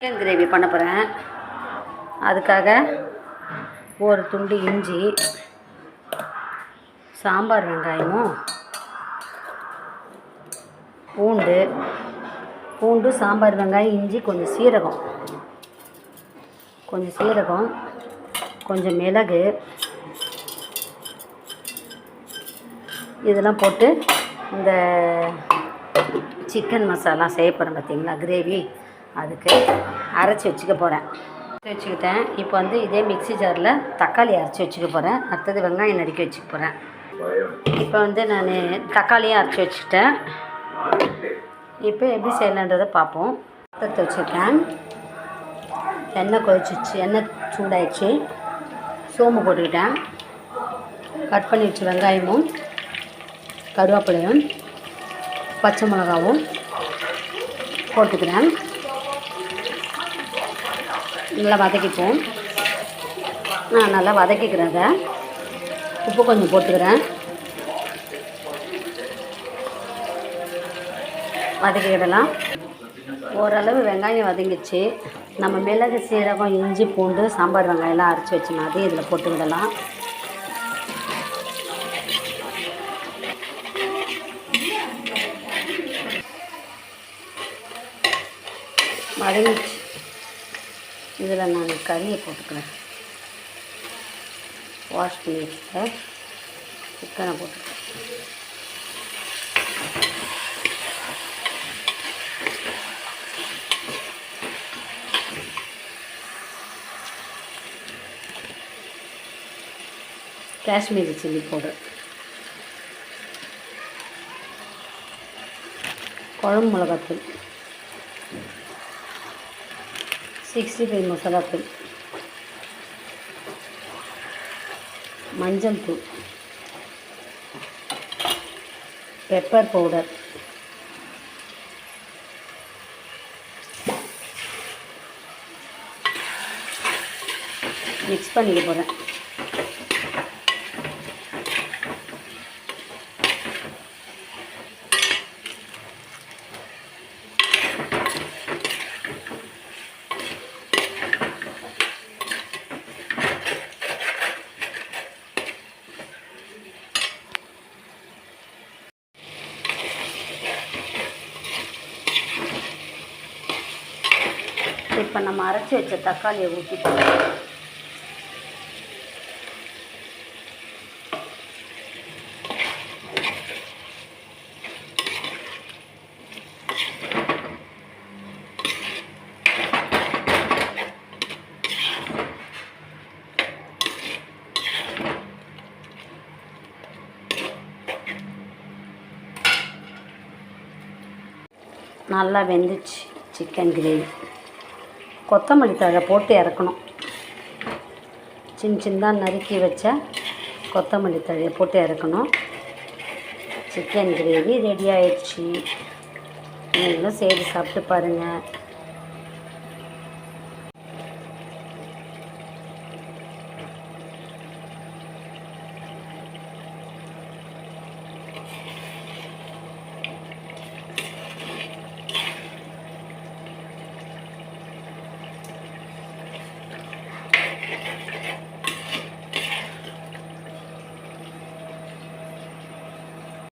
Chicken gravy பண்ண போகிறேன். அதுக்காக ஒரு துண்டு இஞ்சி, சாம்பார் வெங்காயமும், பூண்டு சாம்பார் வெங்காயம், இஞ்சி, கொஞ்சம் சீரகம், கொஞ்சம் மிளகு, இதெல்லாம் போட்டு இந்த சிக்கன் மசாலா செய்ய போகிறேன் பார்த்தீங்களா, கிரேவி, அதுக்கு அரைச்சி வச்சுக்கிட்டேன். இப்போ இதே மிக்ஸி ஜாரில் தக்காளி அரைச்சி வச்சுக்க போகிறேன். அடுத்தது வெங்காயம் நறுக்கி வச்சுக்க போகிறேன். இப்போ நான் தக்காளியும் அரைச்சி வச்சுக்கிட்டேன். இப்போ எப்படி செய்யலான்றதை பார்ப்போம். பாத்திரத்தை வச்சுருக்கேன். எண்ணெய் கொதிச்சிச்சு, எண்ணெய் சூடாயிடுச்சு. சோம்பு போட்டுக்கிட்டேன். கட் பண்ணி வச்சு வெங்காயமும், கருவேப்பிலையும், பச்சை மிளகாவும் போட்டுக்கிறேன். நல்லா வதக்கிப்போம். நான் நல்லா வதக்கிக்கிறேன். அதை உப்பு கொஞ்சம் போட்டுக்கிறேன். வதக்கிக்கிடலாம். ஓரளவு வெங்காயம் வதங்கிச்சு. நம்ம மிளகு, சீரகம், இஞ்சி, பூண்டு, சாம்பார் வெங்காயம்லாம் அரைச்சி வச்சோம், அதையும் இதில் போட்டுக்கிடலாம். வதங்கிச்சு. இதில் நான் கறியை போட்டுக்கிறேன். வாஷ் பண்ணி வச்சுட்டேன். சிக்கனை போட்டுக்கிறேன். காஷ்மீரி சில்லி பவுடர், குழம்பு மிளகாத்தூள், 65 மசாலாத்தூள், மஞ்சள் தூள், பெப்பர் பவுடர், மிக்ஸ் பண்ணிக்க போகிறேன். இப்போ நம்ம அரைச்சி வச்ச தக்காளியை ஊற்றிப்போம். நல்லா வெந்துச்சு சிக்கன் கிரேவி. கொத்தமல்லி தழை போட்டு இறக்கணும். சின்னதாக நறுக்கி வச்ச கொத்தமல்லி தழையை போட்டு இறக்கணும். சிக்கன் கிரேவி ரெடி ஆயிடுச்சு. நீங்களும் செய்து சாப்பிட்டு பாருங்கள்.